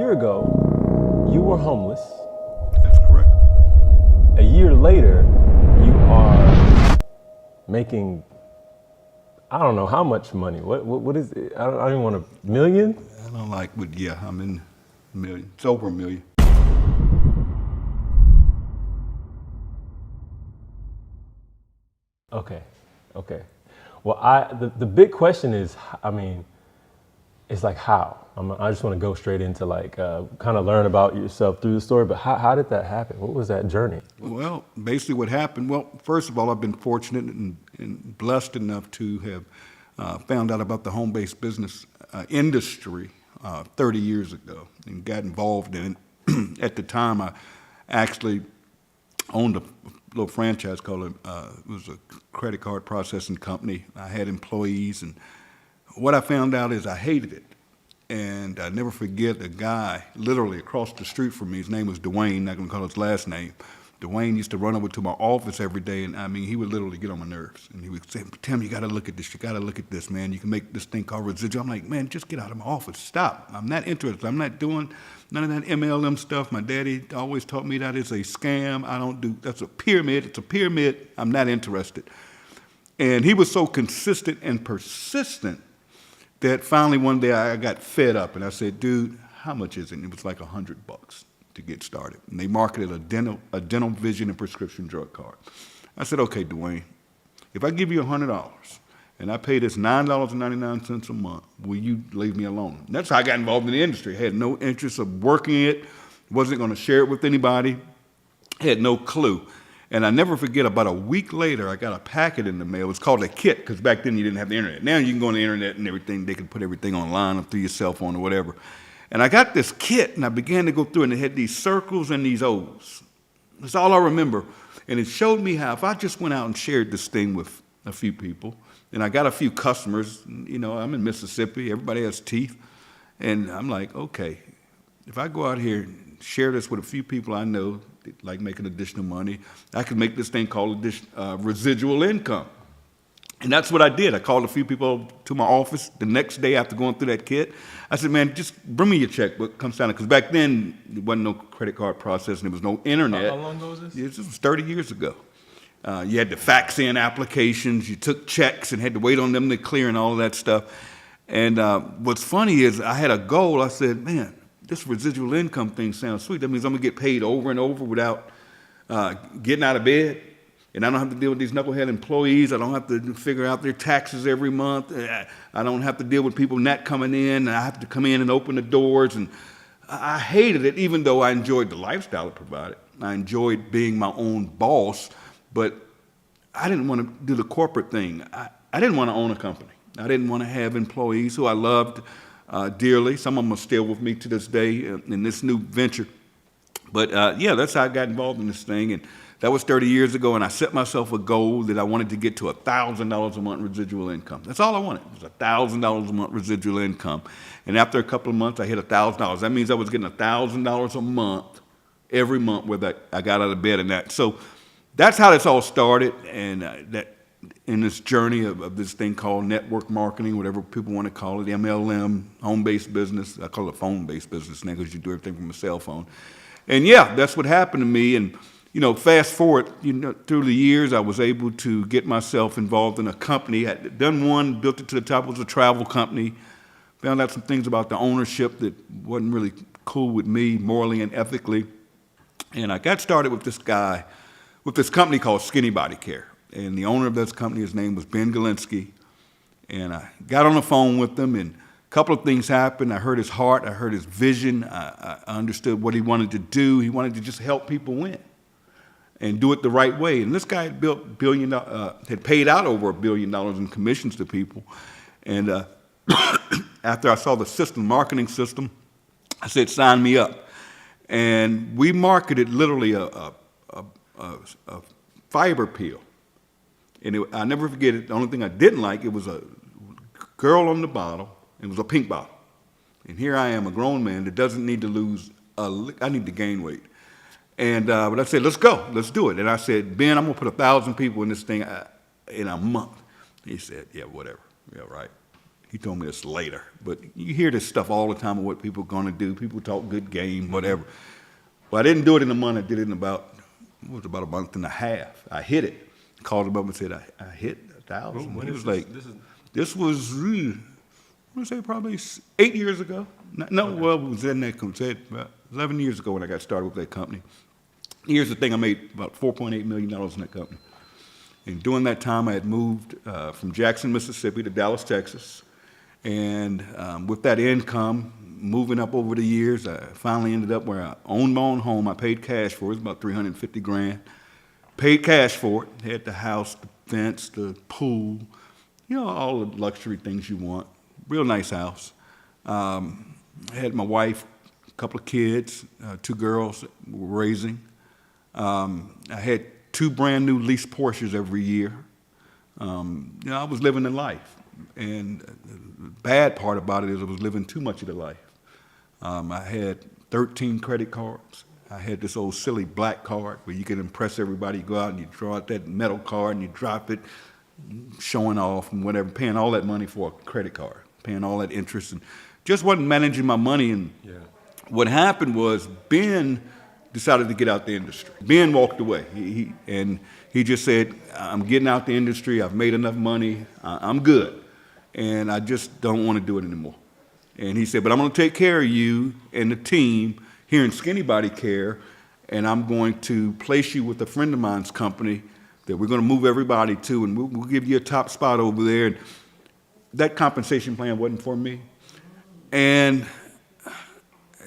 year ago, you were homeless. That's correct. A year later, you are making, I don't know how much money. What is it? I don't even want a million? I don't like, but yeah, I'm in a million. It's over a million. Okay. Well, the big question is, I mean, it's like how? I just want to go straight into like kind of learn about yourself through the story. But how did that happen? What was that journey? Well, basically what happened, well, first of all, I've been fortunate and blessed enough to have found out about the home-based business industry 30 years ago and got involved in it. At the time, I actually owned a little franchise called, it was a credit card processing company. I had employees, and what I found out is I hated it. And I never forget a guy literally across the street from me. His name was Dwayne, not gonna call his last name. Dwayne used to run over to my office every day, and I mean, he would literally get on my nerves. And he would say, Tim, you gotta look at this, man. You can make this thing called residual. I'm like, man, just get out of my office, stop. I'm not interested. I'm not doing none of that MLM stuff. My daddy always taught me that it's a scam. I don't do, that's a pyramid, it's a pyramid. I'm not interested. And he was so consistent and persistent that finally one day I got fed up and I said, dude, how much is it? And it was like $100 to get started. And they marketed a dental vision and prescription drug card. I said, okay, Dwayne, if I give you $100 and I pay this $9.99 a month, will you leave me alone? And that's how I got involved in the industry. I had no interest of working it, wasn't gonna share it with anybody, had no clue. And I never forget, about a week later, I got a packet in the mail. It was called a kit, because back then you didn't have the internet. Now you can go on the internet and everything. They can put everything online or through your cell phone or whatever. And I got this kit, and I began to go through it, and it had these circles and these O's. That's all I remember. And it showed me how if I just went out and shared this thing with a few people, and I got a few customers, you know, I'm in Mississippi, everybody has teeth. And I'm like, okay, if I go out here and share this with a few people I know, like making additional money, I could make this thing called residual income. And that's what I did. I called a few people to my office the next day after going through that kit. I said, man, just bring me your checkbook, come sign it. Because back then, there wasn't no credit card processing, there was no internet. How long ago was this? This was 30 years ago. You had to fax in applications, you took checks and had to wait on them to clear and all of that stuff. And what's funny is I had a goal. I said, man, this residual income thing sounds sweet. That means I'm gonna get paid over and over without getting out of bed. And I don't have to deal with these knucklehead employees. I don't have to figure out their taxes every month. I don't have to deal with people not coming in. I have to come in and open the doors. And I hated it, even though I enjoyed the lifestyle it provided. I enjoyed being my own boss, but I didn't want to do the corporate thing. I didn't want to own a company. I didn't want to have employees who I loved dearly. Some of them are still with me to this day in this new venture. But yeah, that's how I got involved in this thing. And that was 30 years ago, and I set myself a goal that I wanted to get to $1,000 a month residual income. That's all I wanted, was $1,000 a month residual income. And after a couple of months, I hit $1,000. That means I was getting $1,000 a month every month where I got out of bed and that. So that's how this all started, and that in this journey of this thing called network marketing, whatever people want to call it, MLM, home-based business. I call it phone-based business now because you do everything from a cell phone. And yeah, that's what happened to me. And you know, fast forward, you know, through the years, I was able to get myself involved in a company. I had done one, built it to the top. It was a travel company. Found out some things about the ownership that wasn't really cool with me morally and ethically. And I got started with this guy, with this company called Skinny Body Care. And the owner of this company, his name was Ben Galinsky. And I got on the phone with him, and a couple of things happened. I heard his heart, I heard his vision. I understood what he wanted to do. He wanted to just help people win and do it the right way. And this guy had had paid out over $1 billion in commissions to people. And after I saw the system, marketing system, I said, sign me up. And we marketed literally a fiber peel. And I never forget it. The only thing I didn't like, it was a girl on the bottle. It was a pink bottle. And here I am, a grown man that doesn't need to lose I need to gain weight. And but I said, let's go, let's do it. And I said, Ben, I'm gonna put 1,000 people in this thing in a month. He said, yeah, whatever, yeah, right. He told me this later. But you hear this stuff all the time of what people are going to do. People talk good game, whatever. Well, I didn't do it in a month. I did it in about a month and a half. I hit it. Called him up and said, I hit 1,000. He was like, this was, I'm going to say probably 8 years ago. No, okay. Well, it was in that company. About 11 years ago when I got started with that company. Here's the thing, I made about $4.8 million in that company. And during that time, I had moved from Jackson, Mississippi to Dallas, Texas. And with that income, moving up over the years, I finally ended up where I owned my own home. I paid cash for it. It was about $350,000. Paid cash for it. Had the house, the fence, the pool, all the luxury things you want. Real nice house. I had my wife, a couple of kids, 2 girls that we were raising. I had 2 brand new leased Porsches every year. I was living the life. And the bad part about it is I was living too much of the life. I had 13 credit cards. I had this old silly black card where you can impress everybody. You go out and you draw out that metal card and you drop it, showing off and whatever, paying all that money for a credit card, paying all that interest, and just wasn't managing my money. And what happened was Ben decided to get out the industry. Ben walked away. He just said, I'm getting out the industry. I've made enough money. I'm good. And I just don't want to do it anymore. And he said, but I'm going to take care of you and the team here in Skinny Body Care, and I'm going to place you with a friend of mine's company that we're going to move everybody to, and we'll give you a top spot over there. And that compensation plan wasn't for me. And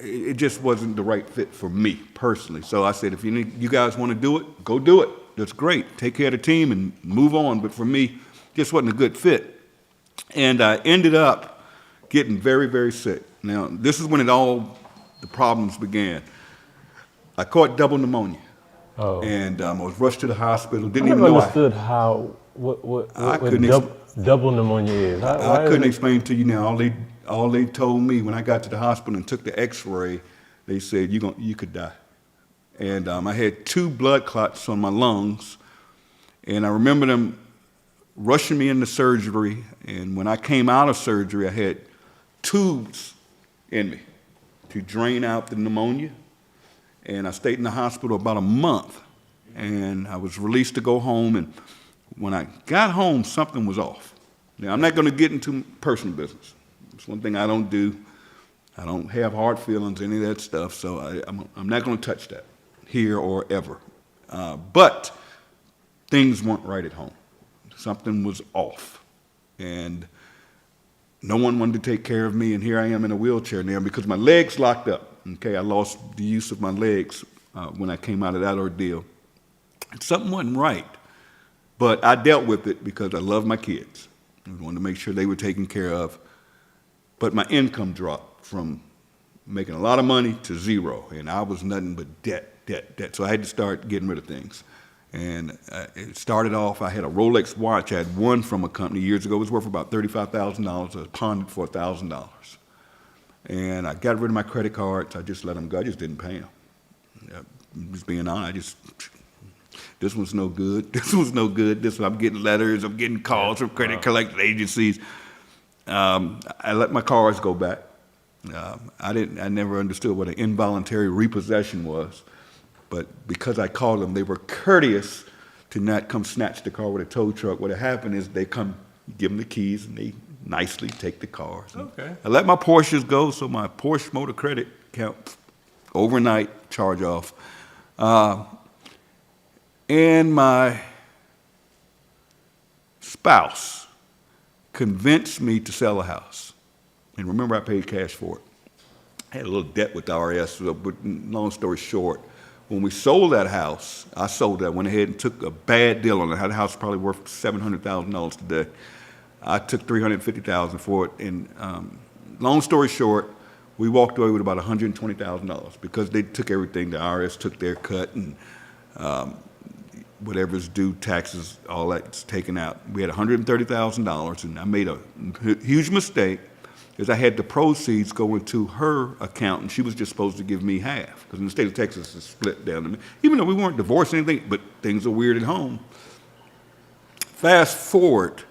it just wasn't the right fit for me personally. So I said, if you guys want to do it, go do it. That's great. Take care of the team and move on. But for me, just wasn't a good fit. And I ended up getting very, very sick. Now, this is when the problems began. I caught double pneumonia. Oh. And I was rushed to the hospital. Didn't even know. I understood what double pneumonia is. I couldn't explain to you now. All they told me when I got to the hospital and took the X-ray, they said you could die. And I had 2 blood clots on my lungs, and I remember them rushing me into surgery. And when I came out of surgery, I had tubes in me to drain out the pneumonia. And I stayed in the hospital about a month, and I was released to go home. And when I got home, something was off. Now, I'm not going to get into personal business. It's one thing I don't do. I don't have hard feelings, any of that stuff, so I'm not going to touch that here or ever. But things weren't right at home. Something was off. And no one wanted to take care of me, and here I am in a wheelchair now because my legs locked up. Okay, I lost the use of my legs when I came out of that ordeal. Something wasn't right, but I dealt with it because I love my kids. I wanted to make sure they were taken care of. But my income dropped from making a lot of money to zero, and I was nothing but debt. So I had to start getting rid of things. And it started off, I had a Rolex watch I had won from a company years ago. It was worth about $35,000. I pawned it for $1,000. And I got rid of my credit cards. I just let them go. I just didn't pay them. Just being honest, this one's no good. This one's no good. I'm getting letters. I'm getting calls from credit collection agencies. I let my cars go back. I never understood what an involuntary repossession was. But because I called them, they were courteous to not come snatch the car with a tow truck. What had happened is they come, give them the keys, and they nicely take the cars. Okay. I let my Porsches go, so my Porsche motor credit account overnight charge off. And my spouse convinced me to sell a house. And remember, I paid cash for it. I had a little debt with the RS, but long story short, when we sold that house, I sold that, went ahead and took a bad deal on it. The house was probably worth $700,000 today. I took $350,000 for it, and long story short, we walked away with about $120,000 because they took everything. The IRS took their cut, and whatever's due, taxes, all that's taken out. We had $130,000, and I made a huge mistake because I had the proceeds go into her account, and she was just supposed to give me half because in the state of Texas, it's split down to me. Even though we weren't divorced or anything, but things are weird at home. Fast forward,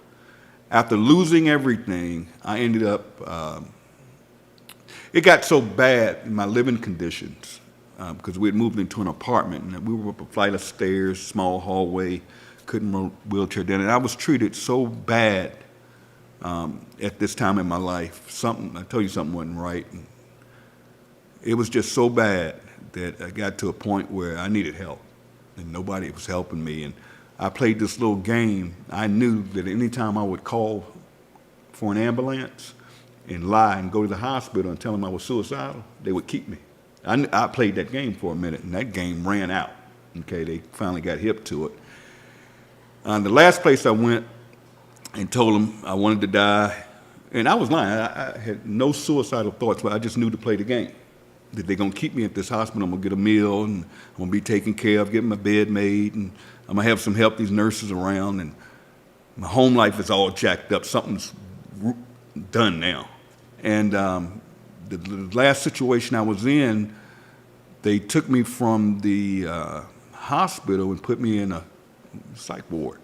After losing everything, I ended up, it got so bad in my living conditions because we had moved into an apartment and we were up a flight of stairs, small hallway, couldn't roll wheelchair down. And I was treated so bad at this time in my life. I told you something wasn't right. And it was just so bad that I got to a point where I needed help and nobody was helping me. And I played this little game. I knew that anytime I would call for an ambulance and lie and go to the hospital and tell them I was suicidal, they would keep me. I played that game for a minute, and that game ran out. Okay, they finally got hip to it. The last place I went and told them I wanted to die, and I was lying. I had no suicidal thoughts, but I just knew to play the game. That they're going to keep me at this hospital. I'm going to get a meal, and I'm going to be taken care of, getting my bed made, and I'm going to have some help, these nurses around, and my home life is all jacked up. Something's done now. And the last situation I was in, they took me from the hospital and put me in a psych ward,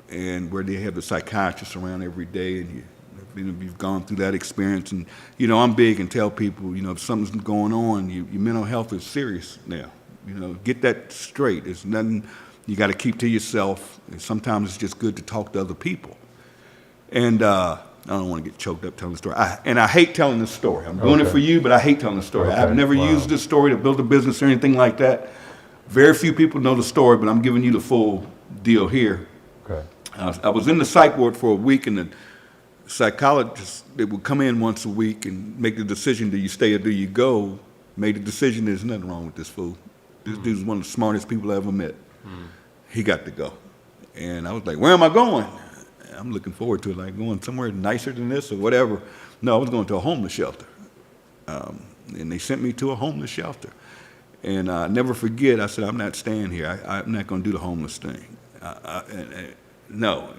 and where they have the psychiatrists around every day, and you've gone through that experience. And, I'm big and tell people, if something's going on, your mental health is serious now. Get that straight. It's nothing you got to keep to yourself. And sometimes it's just good to talk to other people. And I don't want to get choked up telling the story. I hate telling this story. I'm doing it for you, but I hate telling the story. Okay. I've never used this story to build a business or anything like that. Very few people know the story, but I'm giving you the full deal here. Okay. I was in the psych ward for a week, and the psychologist, they would come in once a week and make the decision, do you stay or do you go? Made the decision, there's nothing wrong with this fool. This dude's one of the smartest people I ever met. He got to go. And I was like, where am I going? I'm looking forward to it, like going somewhere nicer than this or whatever. No, I was going to a homeless shelter. And they sent me to a homeless shelter. And I never forget, I said, I'm not staying here. I'm not going to do the homeless thing. No.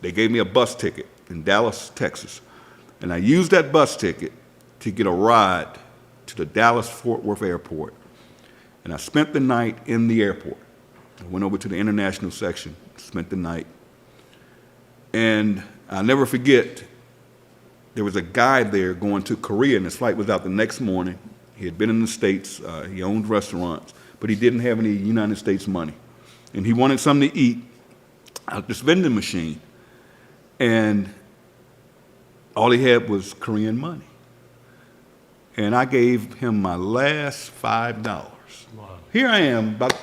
They gave me a bus ticket in Dallas, Texas. And I used that bus ticket to get a ride to the Dallas-Fort Worth airport. And I spent the night in the airport. I went over to the international section, spent the night. And I'll never forget, there was a guy there going to Korea, and his flight was out the next morning. He had been in the States. He owned restaurants, but he didn't have any United States money. And he wanted something to eat at this vending machine. And all he had was Korean money. And I gave him my last $5. Wow. Here I am, about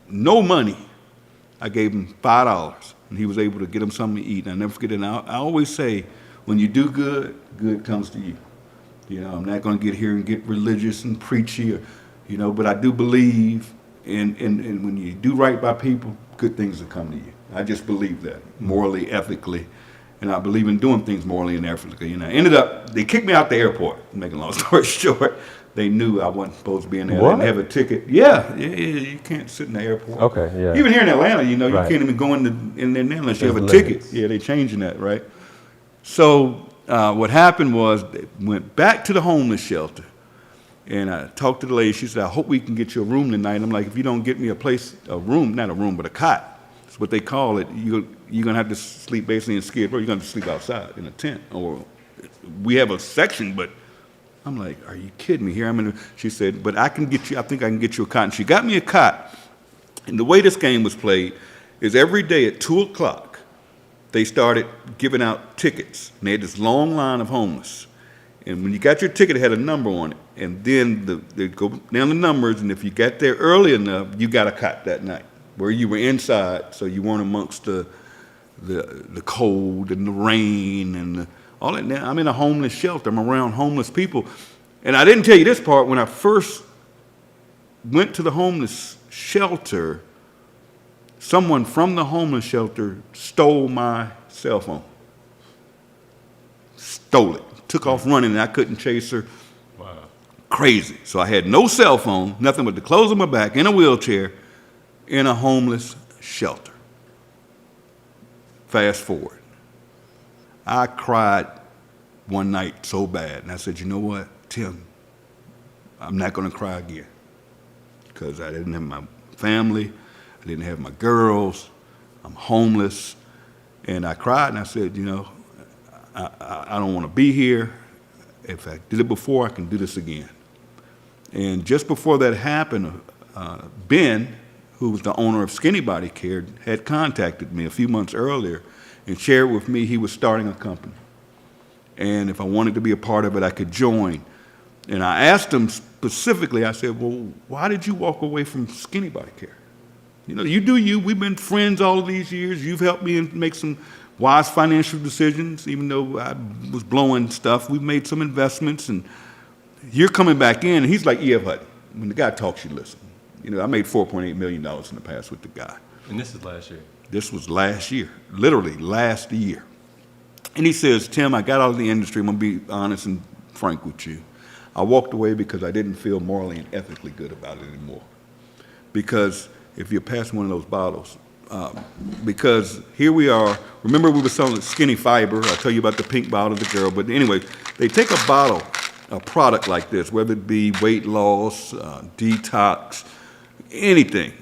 no money. I gave him $5, and he was able to get him something to eat. And I never forget it. And I always say, when you do good, good comes to you. I'm not going to get here and get religious and preachy, but I do believe in when you do right by people, good things will come to you. I just believe that, morally, ethically. And I believe in doing things morally and ethically. They kicked me out the airport, making a long story short. They knew I wasn't supposed to be in there. What? I didn't have a ticket. Yeah, you can't sit in the airport. Okay, yeah. Even here in Atlanta, you Right. can't even go in there now unless you have a There's ticket. limits. Yeah, they're changing that, right? So what happened was they went back to the homeless shelter, and I talked to the lady. She said, I hope we can get you a room tonight. I'm like, if you don't get me a room, not a room, but a cot, that's what they call it, you're going to have to sleep basically in Skid Row. You're going to sleep outside in a tent. Or we have a section, but I'm like, are you kidding me? She said, but I think I can get you a cot. And she got me a cot. And the way this game was played is every day at 2 o'clock, they started giving out tickets. And they had this long line of homeless. And when you got your ticket, it had a number on it. And then they go down the numbers, and if you got there early enough, you got a cot that night, where you were inside, so you weren't amongst the cold and the rain and all that. Now, I'm in a homeless shelter. I'm around homeless people. And I didn't tell you this part. When I first went to the homeless shelter, someone from the homeless shelter stole my cell phone. Stole it. Took off running, and I couldn't chase her. Wow. Crazy. So I had no cell phone, nothing but the clothes on my back, in a wheelchair, in a homeless shelter. Fast forward. I cried one night so bad, and I said, you know what, Tim, I'm not going to cry again, because I didn't have my family, I didn't have my girls, I'm homeless, And I cried and I said, you know, I don't want to be here. If I did it before, I can do this again. And just before that happened, Ben, who was the owner of Skinny Body Care, had contacted me a few months earlier and shared with me he was starting a company. And if I wanted to be a part of it, I could join. And I asked him specifically, I said, well, why did you walk away from Skinny Body Care? You know, you do you. We've been friends all of these years. You've helped me make some wise financial decisions, even though I was blowing stuff. We've made some investments, and you're coming back in. And he's like E.F. Hutton. When the guy talks, you listen. You know, I made $4.8 million in the past with the guy. And this is last year? This was last year, literally last year. And he says, Tim, I got out of the industry. I'm going to be honest and frank with you. I walked away because I didn't feel morally and ethically good about it anymore. Because if you're passing one of those bottles, because here we are, remember we were selling Skinny Fiber. I'll tell you about the pink bottle, the girl. But anyway, they take a bottle, a product like this, whether it be weight loss, detox, anything.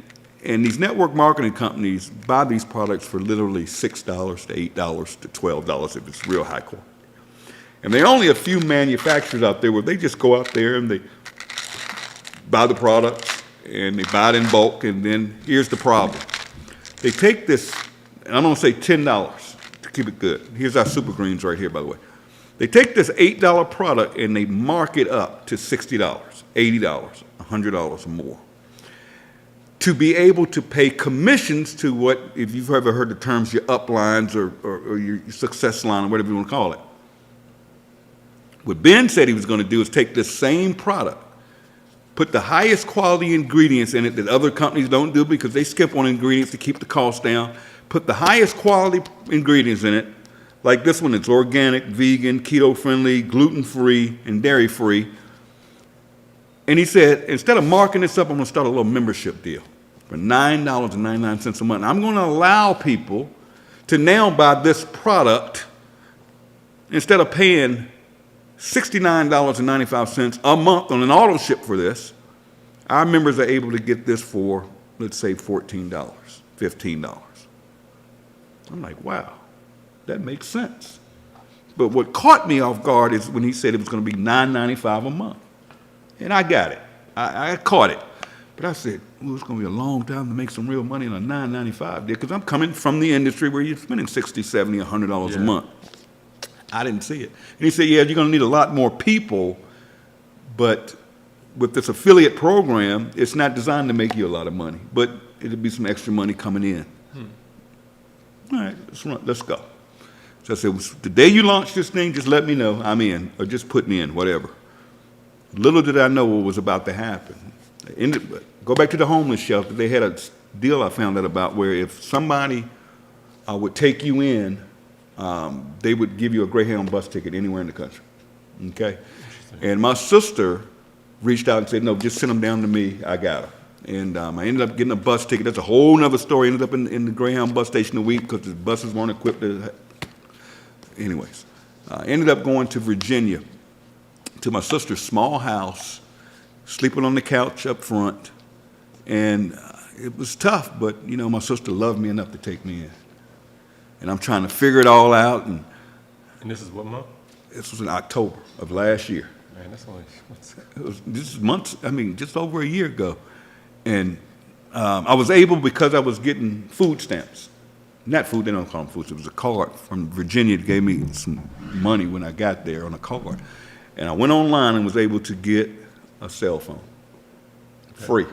And these network marketing companies buy these products for literally $6 to $8 to $12 if it's real high quality. And there are only a few manufacturers out there where they just go out there and they buy the products and they buy it in bulk, and then here's the problem. They take this, and I'm gonna say $10 to keep it good. Here's our Super Greens right here, by the way. They take this $8 product and they mark it up to $60, $80, $100 or more, to be able to pay commissions to what, if you've ever heard the terms, your uplines or your success line or whatever you want to call it. What Ben said he was going to do is take this same product, put the highest quality ingredients in it that other companies don't do because they skip on ingredients to keep the cost down, put the highest quality ingredients in it, like this one, it's organic, vegan, keto-friendly, gluten-free, and dairy-free. And he said, instead of marking this up, I'm going to start a little membership deal for $9.99 a month. I'm going to allow people to now buy this product instead of paying $69.95 a month on an auto ship for this. Our members are able to get this for, let's say, $14, $15. I'm like, wow, that makes sense. But what caught me off guard is when he said it was going to be $9.95 a month. And I got it. I caught it. But I said, well, it's going to be a long time to make some real money on a $9.95 deal because I'm coming from the industry where you're spending $60, $70, $100 a month. I didn't see it. And he said, yeah, you're going to need a lot more people, but with this affiliate program, it's not designed to make you a lot of money, but it'll be some extra money coming in. All right, let's go. So I said, the day you launch this thing, just let me know I'm in, or just put me in, whatever. Little did I know what was about to happen. Go back to the homeless shelter. They had a deal I found out about where if somebody would take you in, they would give you a Greyhound bus ticket anywhere in the country, okay? And my sister reached out and said, no, just send them down to me, I got them. And I ended up getting a bus ticket. That's a whole nother story. Ended up in the Greyhound bus station a week because the buses weren't equipped to, anyways. Ended up going to Virginia to my sister's small house, sleeping on the couch up front. And it was tough, but, you know, my sister loved me enough to take me in. And I'm trying to figure it all out. And this is what month? This was in October of last year. Man, that's only This is months, I mean, just over a year ago. And I was able, because I was getting food stamps. Not food, they don't call them food stamps. It was a card from Virginia that gave me some money when I got there on a card. And I went online and was able to get a cell phone, free,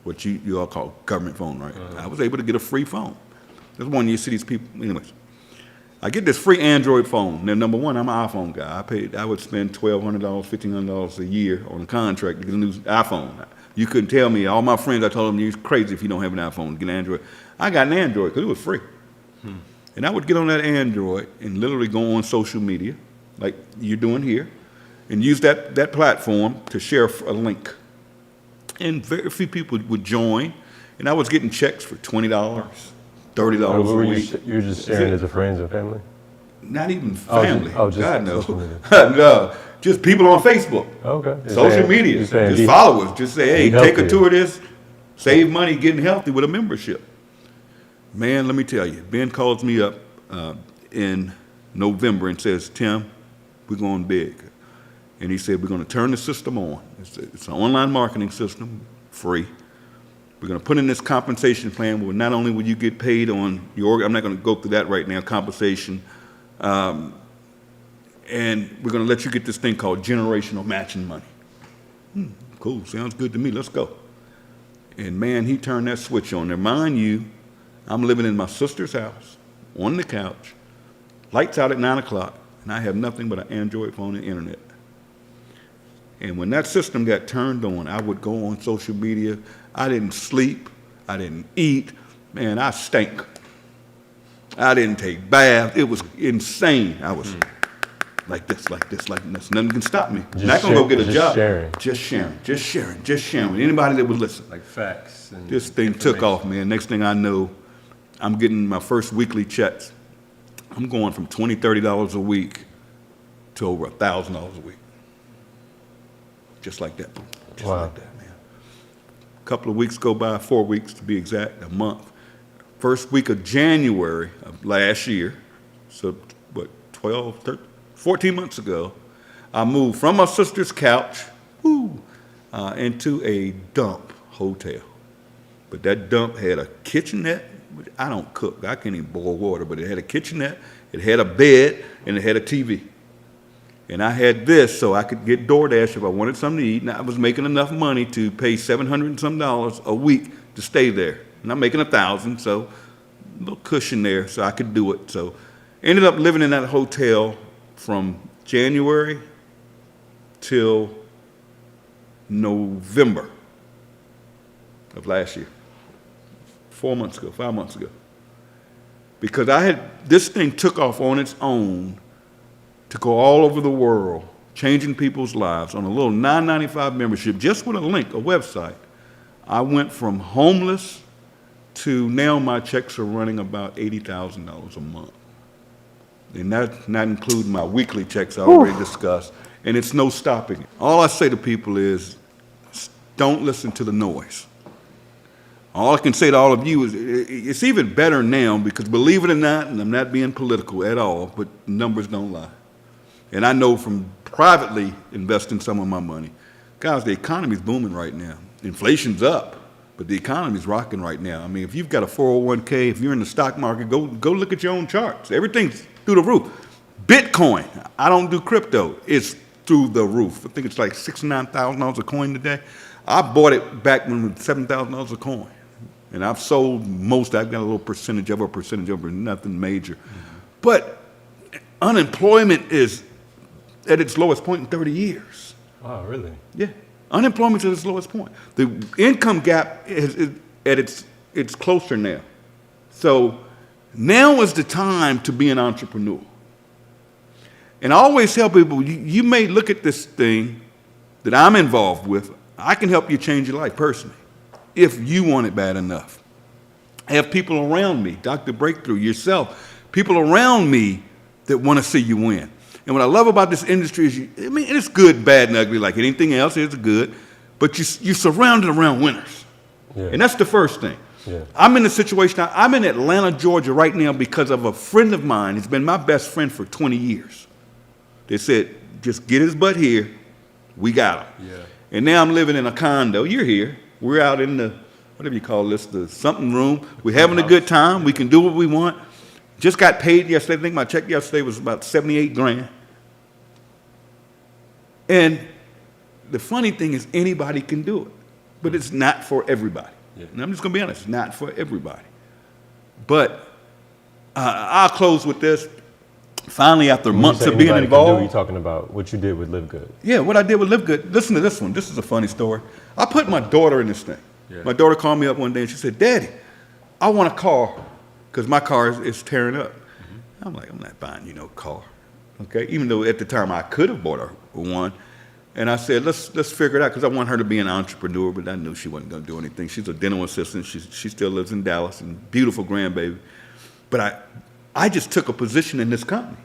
what you all call government phone, right? I was able to get a free phone. That's one you see these people, anyways. I get this free Android phone. Now, number one, I'm an iPhone guy. I would spend $1,200, $1,500 a year on a contract to get a new iPhone. You couldn't tell me, all my friends, I told them, you're crazy if you don't have an iPhone to get an Android. I got an Android because it was free. And I would get on that Android and literally go on social media, like you're doing here, and use that platform to share a link. And very few people would join, and I was getting checks for $20, $30 a week. You were just sharing it to friends and family? Not even family. Just God, no. social media. No, just people on Facebook. Okay. Social media. Just followers. Just say, hey, take a tour of this, save money getting healthy with a membership. Man, let me tell you, Ben calls me up in November and says, Tim, we're going big. And he said, we're going to turn the system on. It's an online marketing system, free. We're going to put in this compensation plan where not only will you get paid on your, I'm not going to go through that right now, compensation, and we're going to let you get this thing called generational matching money. Cool, sounds good to me, let's go. And man, he turned that switch on there. Mind you, I'm living in my sister's house, on the couch, lights out at 9 o'clock, and I have nothing but an Android phone and internet. And when that system got turned on, I would go on social media. I didn't sleep, I didn't eat, man, I stank. I didn't take baths, it was insane. I was like this. Nothing can stop me. Not gonna go get a job. Just sharing with anybody that would listen. Like facts. And this thing took off, man. Next thing I know, I'm getting my first weekly checks. I'm going from $20, $30 a week to over $1,000 a week. Just like that, just like that, man. A couple of weeks go by, 4 weeks to be exact, a month. First week of January of last year, so what, 12, 13, 14 months ago, I moved from my sister's couch into a dump hotel. But that dump had a kitchenette. I don't cook, I can't even boil water, but it had a kitchenette, it had a bed, and it had a TV. And I had this so I could get DoorDash if I wanted something to eat, and I was making enough money to pay $700 and some a week to stay there. And I'm making $1,000, so a little cushion there so I could do it. So ended up living in that hotel from January till November of last year. 4 months ago, 5 months ago. Because this thing took off on its own to go all over the world, changing people's lives on a little $9.95 membership, just with a link, a website. I went from homeless to now my checks are running about $80,000 a month. And that's not including my weekly checks I already discussed. And it's no stopping it. All I say to people is, don't listen to the noise. All I can say to all of you is, it's even better now because believe it or not, and I'm not being political at all, but numbers don't lie. And I know from privately investing some of my money, guys, the economy's booming right now. Inflation's up, but the economy's rocking right now. I mean, if you've got a 401k, if you're in the stock market, go look at your own charts. Everything's through the roof. Bitcoin, I don't do crypto, it's through the roof. I think it's like $69,000 a coin today. I bought it back when it was $7,000 a coin. And I've sold most, I've got a little percentage of it, nothing major. But unemployment is at its lowest point in 30 years. Wow, really? Yeah, unemployment's at its lowest point. The income gap is at it's closer now. So now is the time to be an entrepreneur. And I always tell people, you may look at this thing that I'm involved with, I can help you change your life personally, if you want it bad enough. I have people around me, Dr. Breakthrough, yourself, people around me that want to see you win. And what I love about this industry is, it's good, bad, and ugly like anything else. It's good, but you're surrounded around winners. Yeah. And that's the first thing. Yeah. I'm in a situation, I'm in Atlanta, Georgia right now because of a friend of mine. He's been my best friend for 20 years. They said, just get his butt here. We got him. Yeah. And now I'm living in a condo. You're here. We're out in the, whatever you call this, the something room. We're having a good time. We can do what we want. Just got paid yesterday. I think my check yesterday was about 78 grand. And the funny thing is anybody can do it, but it's not for everybody. Yeah. And I'm just going to be honest, it's not for everybody. But I'll close with this. Finally, after months of being involved. You're talking about what you did with Live Good. Yeah, what I did with Live Good. Listen to this one. This is a funny story. I put my daughter in this thing. Yeah. My daughter called me up one day and she said, Daddy, I want a car because my car is tearing up. Mm-hmm. I'm like, I'm not buying you no car. Okay, even though at the time I could have bought her one. And I said, let's figure it out because I want her to be an entrepreneur, but I knew she wasn't going to do anything. She's a dental assistant. She still lives in Dallas and beautiful grandbaby. But I just took a position in this company.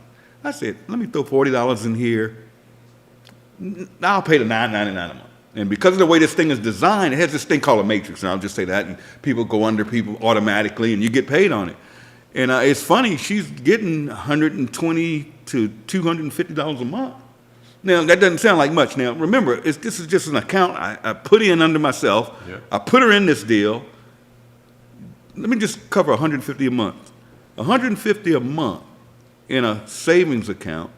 I said, let me throw $40 in here. I'll pay the $9.99 a month. And because of the way this thing is designed, it has this thing called a matrix, and I'll just say that, and people go under people automatically, and you get paid on it. And it's funny, she's getting $120 to $250 a month. Now, that doesn't sound like much. Now, remember, this is just an account I put in under myself. Yeah. I put her in this deal. Let me just cover $150 a month. $150 a month in a savings account.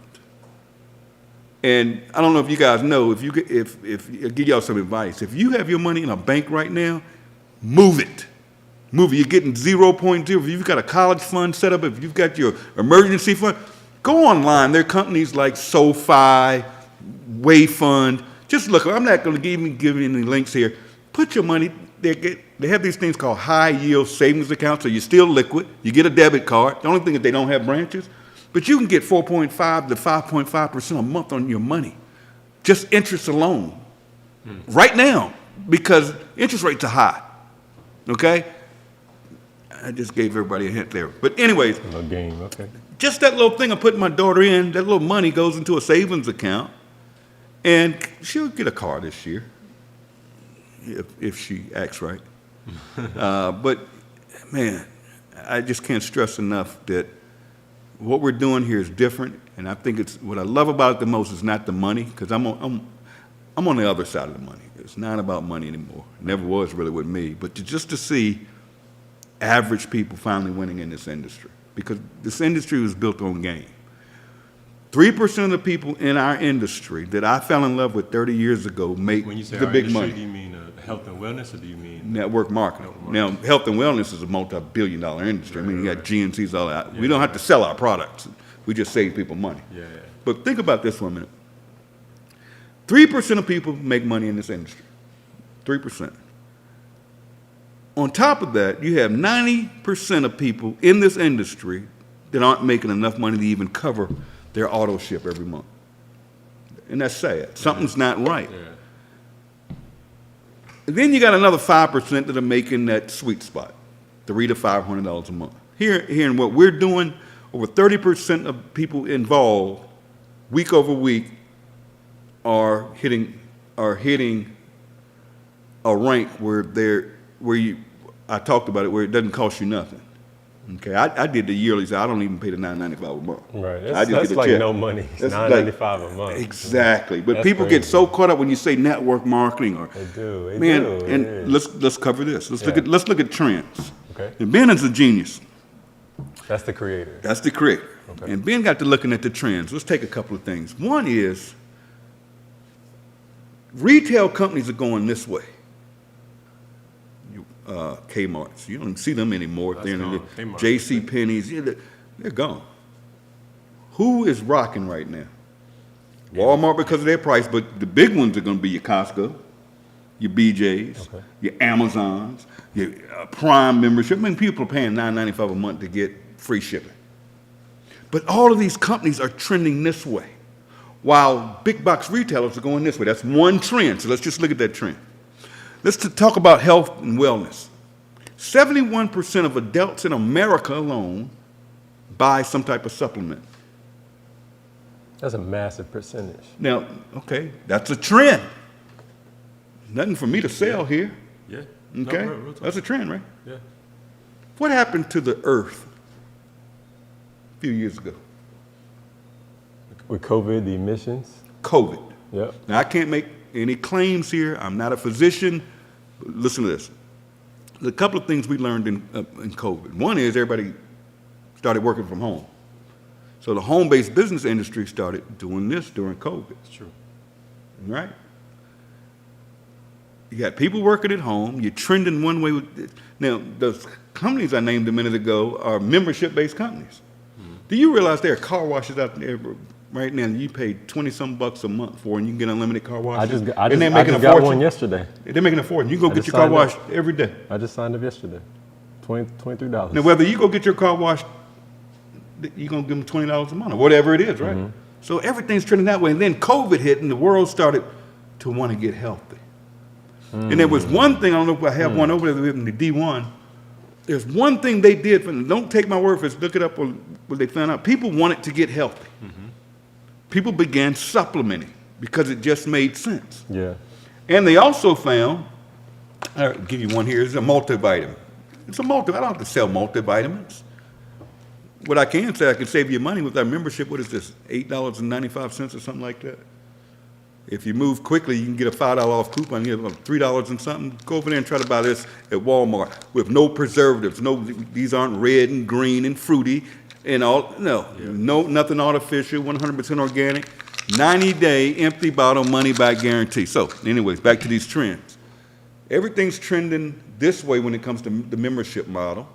And I don't know if you guys know, if I'll give y'all some advice. If you have your money in a bank right now, move it. Move it. You're getting 0.0. If you've got a college fund set up, if you've got your emergency fund, go online. There are companies like SoFi, Wayfund. Just look. I'm not going to give you any links here. Put your money. They have these things called high yield savings accounts, so you're still liquid. You get a debit card. The only thing is they don't have branches, but you can get 4.5 to 5.5% a month on your money, just interest alone, right now, because interest rates are high. Okay. I just gave everybody a hint there. But anyways, No game, okay. just that little thing I put my daughter in, that little money goes into a savings account, and she'll get a car this year, if she acts right. But, man, I just can't stress enough that what we're doing here is different, and I think it's what I love about it the most is not the money, because I'm on the other side of the money. It's not about money anymore. It never was really with me, but just to see average people finally winning in this industry, because this industry was built on game. 3% of the people in our industry that I fell in love with 30 years ago make When you say the our big industry, money. do you mean health and wellness, or do you mean Network marketing. Now, health and wellness is a multi-billion-dollar industry. I mean, you got GNCs, all that. We don't have to sell our products. We just save people money. Yeah. But think about this for a minute. 3% of people make money in this industry. 3%. On top of that, you have 90% of people in this industry that aren't making enough money to even cover their auto ship every month. And that's sad. Something's not right. Yeah. And then you got another 5% that are making that sweet spot, $300 to $500 a month. Here in what we're doing, over 30% of people involved, week over week, are hitting a rank I talked about it, where it doesn't cost you nothing. Okay, I did the yearly, so I don't even pay the $9.95 a month. Right. I just That's get a like check. no money. It's That's $9.95 a month. Exactly. But That's people get crazy. so caught up when you say network marketing or They do. They man, do. and It is. let's cover this. Let's Yeah. look at trends. Okay. And Ben is a genius. That's the creator. That's the creator. Okay. And Ben got to looking at the trends. Let's take a couple of things. One is retail companies are going this way. Kmart's, you don't see them anymore. That's They're in the gone. Kmart. J.C. Penney's, they're gone. Who is rocking right now? Walmart because of their price, but the big ones are going to be your Costco, your BJ's, Okay. your Amazons, your Prime membership. I mean, people are paying $9.95 a month to get free shipping. But all of these companies are trending this way, while big box retailers are going this way. That's one trend, so let's just look at that trend. Let's talk about health and wellness. 71% of adults in America alone buy some type of supplement. That's a massive percentage. Now, okay, that's a trend. Nothing for me to sell here, Yeah. okay? No, real talk. That's a trend, right? Yeah. What happened to the earth a few years ago? With COVID, the emissions. COVID. Yep. Now, I can't make any claims here. I'm not a physician. But listen to this. There's a couple of things we learned in COVID. One is everybody started working from home. So the home-based business industry started doing this during COVID, It's true. right? You got people working at home. You're trending one way with it. Now, those companies I named a minute ago are membership-based companies. Do you realize there are car washes out there right now you pay $20-some a month for, and you can get unlimited car washes? I And they're just making a got fortune. one yesterday. They're making a fortune. You can go I get just your car signed up. washed every day. I just signed up yesterday. $23. Now, whether you go get your car washed, you're going to give them $20 a month or whatever it is, right? Mm-hmm. So everything's trending that way. And then COVID hit, and the world started to want to get healthy. And there was one thing, I don't know if I have one over there in the D1. There's one thing they did, don't take my word for it, look it up what they found out. People wanted to get healthy. People began supplementing because it just made sense. Yeah. And they also found, I'll give you one here, it's a multivitamin. It's a multivitamin. I don't have to sell multivitamins. What I can say, I can save you money with our membership. What is this, $8.95 or something like that? If you move quickly, you can get a $5 off coupon. You get $3 and something. Go over there and try to buy this at Walmart with no preservatives. No, these aren't red and green and fruity and all. No, nothing artificial. 100% organic. 90-day empty bottle money back guarantee. So, anyways, back to these trends. Everything's trending this way when it comes to the membership model.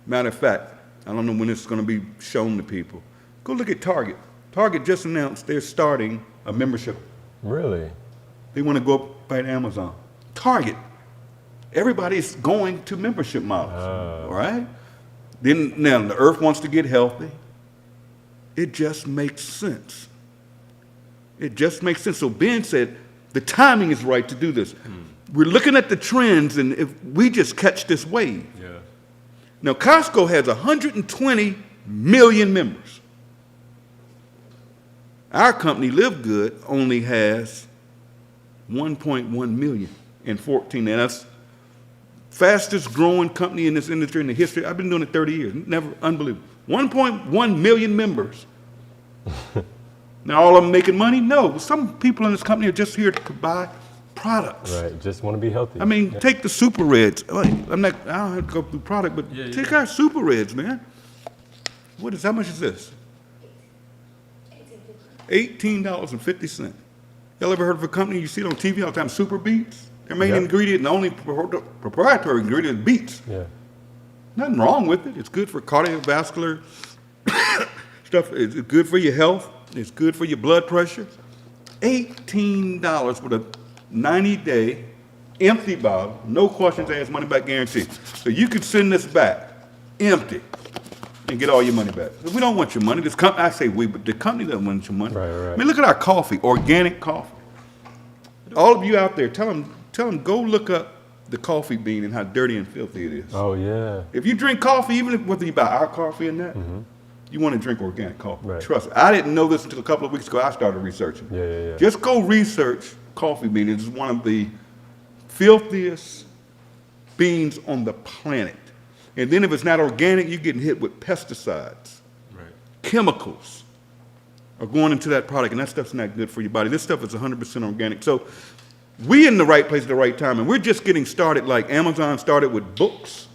Matter of fact, I don't know when it's going to be shown to people. Go look at Target. Target just announced they're starting a membership. Really? They want to go up by Amazon. Target. Everybody's going to membership models, all right? Then now the earth wants to get healthy. It just makes sense. It just makes sense. So Ben said the timing is right to do this. We're looking at the trends, and if we just catch this wave. Yeah. Now Costco has 120 million members. Our company, Live Good, only has 1.1 million in 14. And that's fastest growing company in this industry in the history. I've been doing it 30 years. Never, unbelievable. 1.1 million members. Now, all of them making money? No. Some people in this company are just here to buy products. Right, just want to be healthy. I mean, take the Super Reds. I don't have to go through product, but take our Super Reds, man. How much is this? $18.50. Y'all ever heard of a company you see it on TV all the time, Super Beets? Their main ingredient and the only proprietary ingredient is beets. Yeah. Nothing wrong with it. It's good for cardiovascular stuff. It's good for your health. It's good for your blood pressure. $18 with a 90-day empty bottle, no questions asked, money back guarantee. So you could send this back empty and get all your money back. We don't want your money. This company, I say we, but the company doesn't want your money. Right. I mean, look at our coffee, organic coffee. All of you out there, tell them, go look up the coffee bean and how dirty and filthy it is. Oh, yeah. If you drink coffee, even whether you buy our coffee or not, you want to drink organic coffee. Right. Trust me. I didn't know this until a couple of weeks ago. I started researching. Yeah. Just go research coffee bean. It's one of the filthiest beans on the planet. And then if it's not organic, you're getting hit with pesticides. Right. Chemicals are going into that product, and that stuff's not good for your body. This stuff is 100% organic. So we're in the right place at the right time, and we're just getting started like Amazon started with books.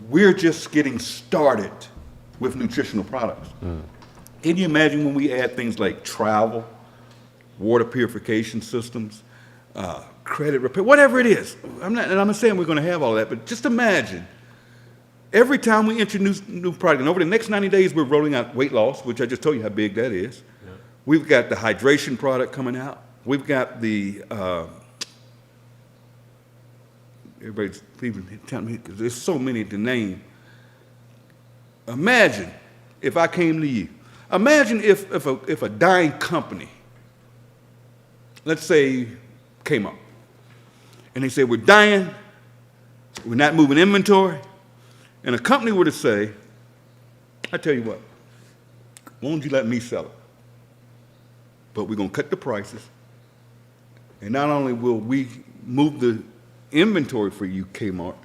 We're just getting started with nutritional products. Can you imagine when we add things like travel, water purification systems, credit repair, whatever it is? I'm not saying we're going to have all that, but just imagine every time we introduce new product, and over the next 90 days, we're rolling out weight loss, which I just told you how big that is. Yeah. We've got the hydration product coming out. We've got the, everybody's even telling me, because there's so many to name. Imagine if I came to you. Imagine if a dying company, let's say came up, and they said, we're dying, we're not moving inventory, and a company were to say, I tell you what, why don't you let me sell it? But we're going to cut the prices, and not only will we move the inventory for you, Kmart,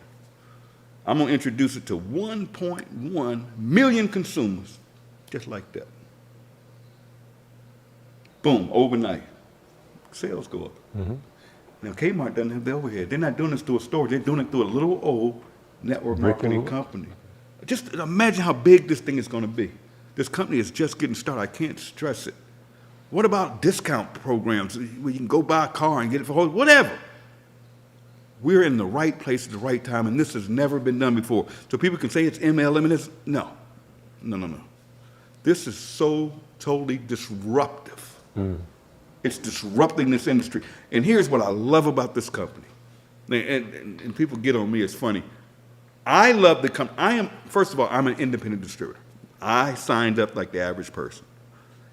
I'm going to introduce it to 1.1 million consumers, just like that. Boom, overnight. Sales go up. Now, Kmart doesn't have the overhead. They're not doing this through a store. They're doing it through a little old network marketing company. Just imagine how big this thing is going to be. This company is just getting started. I can't stress it. What about discount programs where you can go buy a car and get it for whatever? We're in the right place at the right time, and this has never been done before. So people can say it's MLM, and it's no. This is so totally disruptive. It's disrupting this industry. And here's what I love about this company. And people get on me, it's funny. I love the company. First of all, I'm an independent distributor. I signed up like the average person.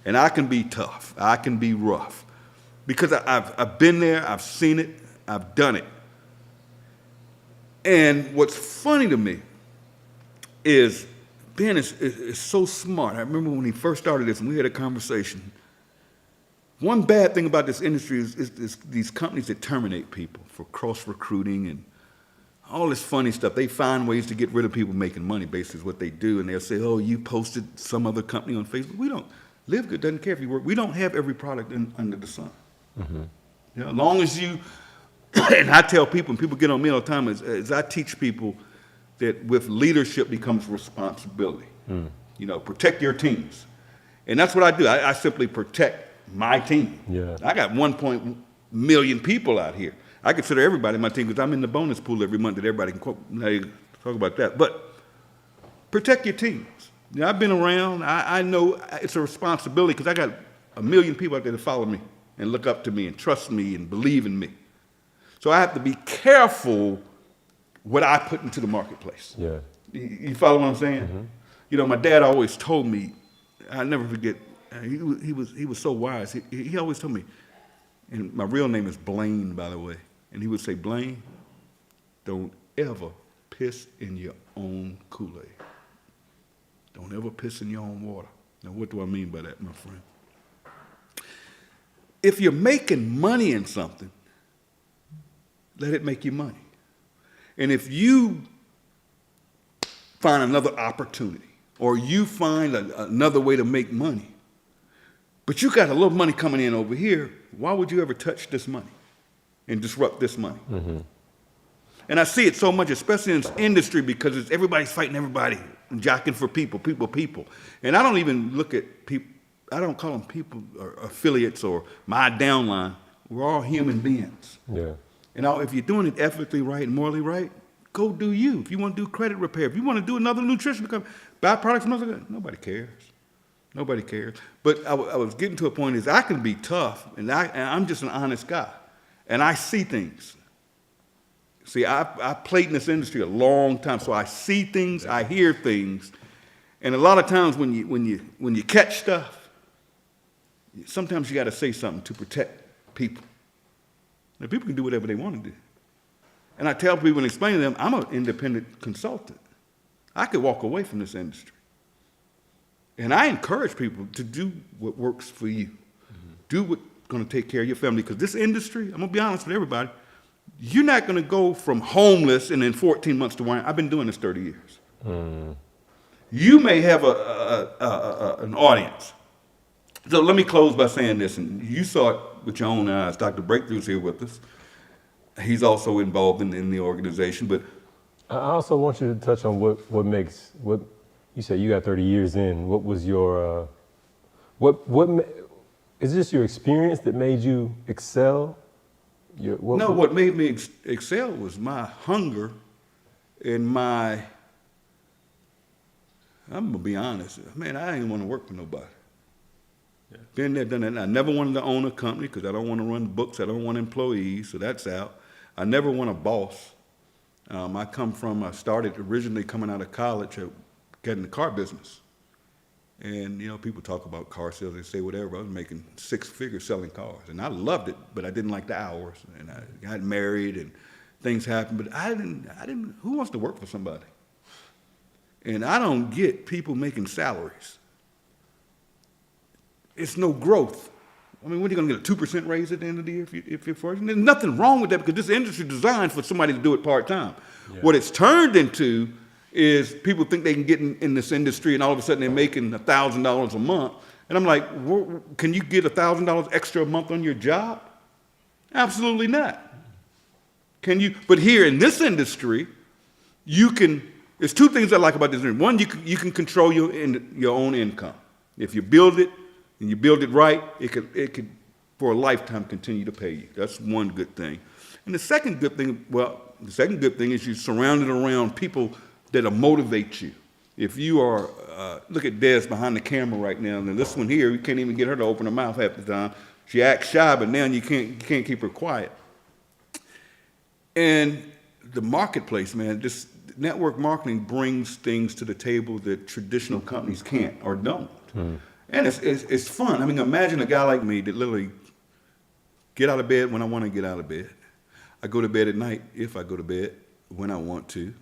And I can be tough. I can be rough. Because I've been there, I've seen it, I've done it. And what's funny to me is Ben is so smart. I remember when he first started this and we had a conversation. One bad thing about this industry is these companies that terminate people for cross-recruiting and all this funny stuff. They find ways to get rid of people making money, basically is what they do. And they'll say, oh, you posted some other company on Facebook. We don't. Live Good doesn't care if you work. We don't have every product under the sun. Mm-hmm. You know, as long as you, and I tell people, and people get on me all the time, is I teach people that with leadership becomes responsibility. Mm. You know, protect your teams. And that's what I do. I simply protect my team. Yeah. I got 1 million people out here. I consider everybody my team because I'm in the bonus pool every month that everybody can quote. Talk about that. But protect your teams. You know, I've been around. I know it's a responsibility because I got 1 million people out there that follow me and look up to me and trust me and believe in me. So I have to be careful what I put into the marketplace. Yeah. You follow what I'm saying? Mm-hmm. You know, my dad always told me, I'll never forget, he was so wise. He always told me, and my real name is Blaine, by the way, and he would say, Blaine, don't ever piss in your own Kool-Aid. Don't ever piss in your own water. Now, what do I mean by that, my friend? If you're making money in something, let it make you money. And if you find another opportunity or you find another way to make money, but you got a little money coming in over here, why would you ever touch this money and disrupt this money? Mm-hmm. And I see it so much, especially in this industry, because everybody's fighting everybody and jockeying for people. And I don't even look at people, I don't call them people or affiliates or my downline. We're all human beings. Yeah. And if you're doing it ethically right and morally right, go do you. If you want to do credit repair, if you want to do another nutrition, buy products from other guys, nobody cares. Nobody cares. But I was getting to a point is I can be tough, and I'm just an honest guy. And I see things. See, I played in this industry a long time, so I see things, I hear things. And a lot of times when you catch stuff, sometimes you got to say something to protect people. Now, people can do whatever they want to do. And I tell people and explain to them, I'm an independent consultant. I could walk away from this industry. And I encourage people to do what works for you. Mm-hmm. Do what's going to take care of your family. Because this industry, I'm going to be honest with everybody, you're not going to go from homeless and in 14 months to wine. I've been doing this 30 years. Mm. You may have an audience. So let me close by saying this, and you saw it with your own eyes. Dr. Breakthrough's here with us. He's also involved in the organization. But I also want you to touch on what makes, what you said you got 30 years in. What was your, is this your experience that made you excel? What made me excel was my hunger and I'm going to be honest, man, I didn't want to work for nobody. Yeah. Been there, done that. I never wanted to own a company because I don't want to run books. I don't want employees, so that's out. I never want a boss. I started originally coming out of college getting the car business. And, you know, people talk about car sales, they say whatever. I was making 6 figures selling cars. And I loved it, but I didn't like the hours. And I got married and things happened. But I didn't, who wants to work for somebody? And I don't get people making salaries. It's no growth. I mean, what are you going to get, a 2% raise at the end of the year if you're first? And there's nothing wrong with that because this industry is designed for somebody to do it part-time. Yeah. What it's turned into is people think they can get in this industry and all of a sudden they're making $1,000 a month. And I'm like, can you get $1,000 extra a month on your job? Absolutely not. Can you? But here in this industry, you can, there's 2 things I like about this industry. One, you can control your own income. If you build it and you build it right, it could for a lifetime continue to pay you. That's one good thing. And the second good thing is you're surrounded around people that'll motivate you. If you are, look at Des behind the camera right now, and this one here, you can't even get her to open her mouth half the time. She acts shy, but now you can't keep her quiet. And the marketplace, man, this network marketing brings things to the table that traditional companies can't or don't. Mm. And it's fun. I mean, imagine a guy like me that literally get out of bed when I want to get out of bed. I go to bed at night if I go to bed when I want to.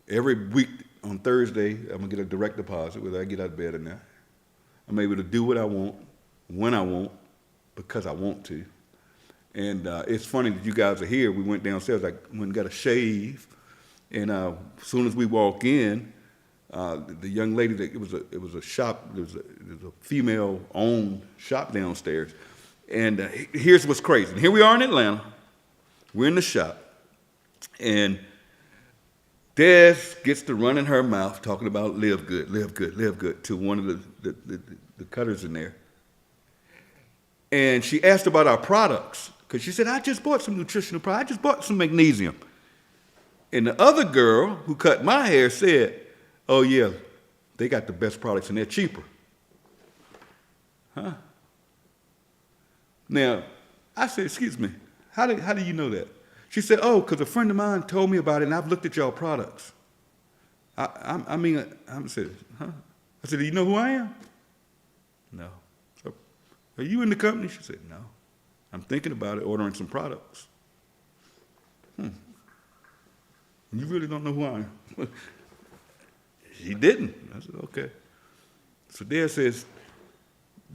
Every week on Thursday, I'm going to get a direct deposit whether I get out of bed or not. I'm able to do what I want, when I want, because I want to. And it's funny that you guys are here. We went downstairs, I went and got a shave. And as soon as we walk in, the young lady, it was a shop, there was a female-owned shop downstairs. And here's what's crazy. And here we are in Atlanta. We're in the shop. And Des gets to run in her mouth talking about live good, live good, live good to one of the cutters in there. And she asked about our products because she said, I just bought some nutritional products. I just bought some magnesium. And the other girl who cut my hair said, oh, yeah, they got the best products and they're cheaper. Huh? Now, I said, excuse me, how do you know that? She said, oh, because a friend of mine told me about it and I've looked at y'all products. I said, huh? I said, do you know who I am? No. Are you in the company? She said, no. I'm thinking about it, ordering some products. You really don't know who I am? She didn't. I said, okay. So Dad says,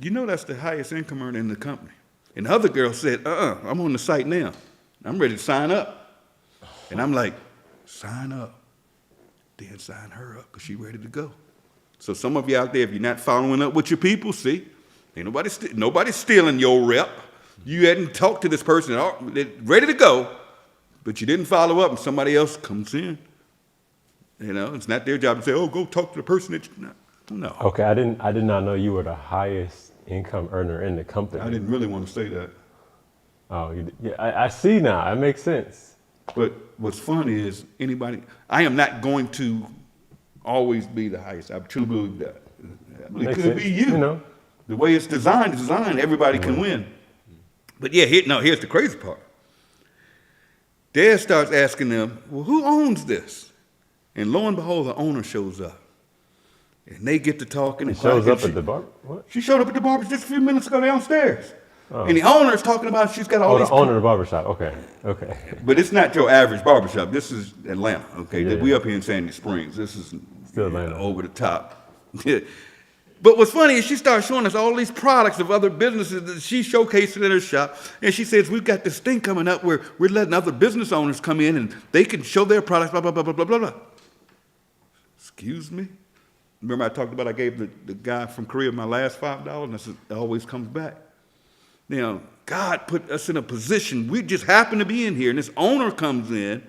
you know that's the highest income earner in the company. And the other girl said, I'm on the site now. I'm ready to sign up. And I'm like, sign up. Then sign her up because she's ready to go. So some of you out there, if you're not following up with your people, see, ain't nobody's stealing your rep. You hadn't talked to this person, ready to go, but you didn't follow up and somebody else comes in. You know, it's not their job to say, oh, go talk to the person that you no. Okay, I did not know you were the highest income earner in the company. I didn't really want to say that. Oh, yeah, I see now. It makes sense. But what's funny is I am not going to always be the highest. I truly believe that. It could be you. Know. The way it's designed, everybody can win. But yeah, here's the crazy part. Dad starts asking them, well, who owns this? And lo and behold, the owner shows up. And they get to talking. He shows up at the bar? What? She showed up at the barber just a few minutes ago downstairs. Oh. And the owner's talking about she's got all these... the owner of the barbershop. Okay. But it's not your average barbershop. This is Atlanta, okay? Yeah. We up here in Sandy Springs. This is still Atlanta. Over the top. But what's funny is she starts showing us all these products of other businesses that she showcased in her shop. And she says, we've got this thing coming up where we're letting other business owners come in and they can show their products, blah, blah, blah, blah, blah, blah, blah. Excuse me? Remember I talked about I gave the guy from Korea my last $5 and I said, it always comes back. Now, God put us in a position, we just happen to be in here, and this owner comes in.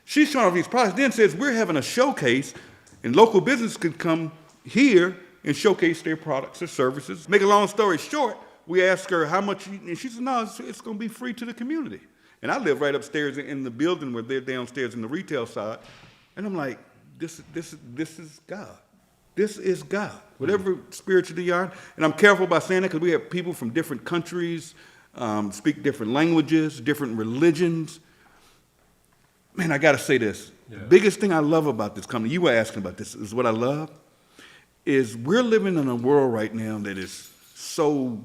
She's showing off these products, then says, we're having a showcase, and local business can come here and showcase their products or services. Make a long story short, we asked her how much, and she said, no, it's going to be free to the community. And I live right upstairs in the building where they're downstairs in the retail side. And I'm like, this is God. This is God, whatever spiritually you are. And I'm careful about saying that because we have people from different countries, speak different languages, different religions. Man, I got to say this. Yeah. The biggest thing I love about this company, you were asking about this, is what I love, is we're living in a world right now that is so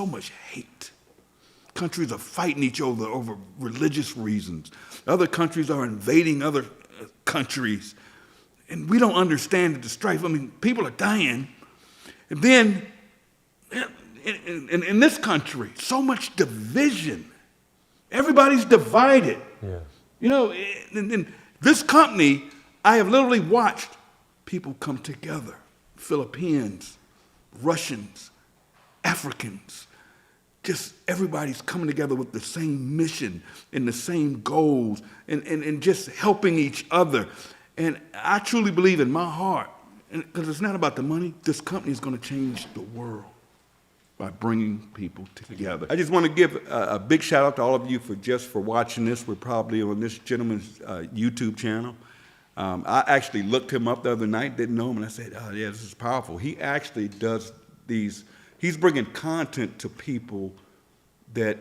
much hate. Countries are fighting each other over religious reasons. Other countries are invading other countries. And we don't understand the strife. I mean, people are dying. And then, in this country, so much division. Everybody's divided. Yeah. You know, in this company, I have literally watched people come together. Philippines, Russians, Africans. Just everybody's coming together with the same mission and the same goals and just helping each other. And I truly believe in my heart, because it's not about the money, this company is going to change the world by bringing people together. I just want to give a big shout out to all of you for watching this. We're probably on this gentleman's YouTube channel. I actually looked him up the other night, didn't know him, and I said, oh yeah, this is powerful. He actually does he's bringing content to people that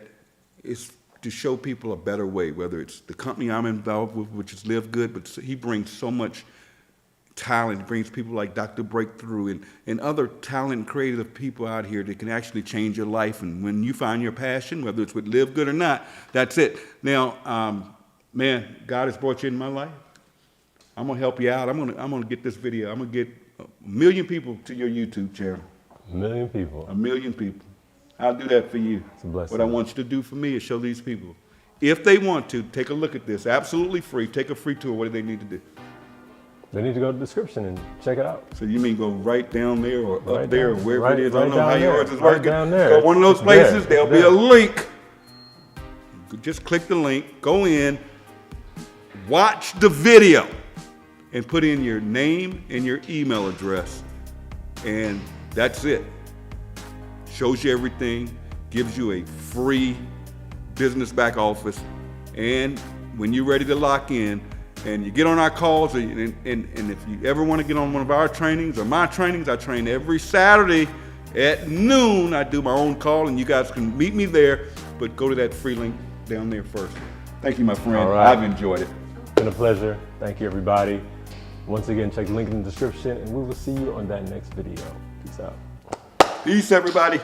is to show people a better way, whether it's the company I'm involved with, which is Live Good, but he brings so much talent. He brings people like Dr. Breakthrough and other talent, creative people out here that can actually change your life. And when you find your passion, whether it's with Live Good or not, that's it. Now, man, God has brought you in my life. I'm gonna help you out. I'm gonna get this video. I'm gonna get 1 million people to your YouTube channel. 1 million people. 1 million people. I'll do that for you. It's a blessing. What I want you to do for me is show these people, if they want to, take a look at this. Absolutely free. Take a free tour. What do they need to do? They need to go to the description and check it out. So you mean go right down there or Right up there or down- wherever right- it is? I right don't know how down there. yours is Right working. down there. So one of those It's places, there. there'll be a link. Just click the link, go in, watch the video, and put in your name and your email address. And that's it. Shows you everything, gives you a free business back office. And when you're ready to lock in, and you get on our calls, and if you ever want to get on one of our trainings or my trainings, I train every Saturday at noon. I do my own call, and you guys can meet me there, but go to that free link down there first. Thank you, my friend. All right. I've enjoyed it. It's been a pleasure. Thank you, everybody. Once again, check the link in the description, and we will see you on that next video. Peace out. Peace, everybody.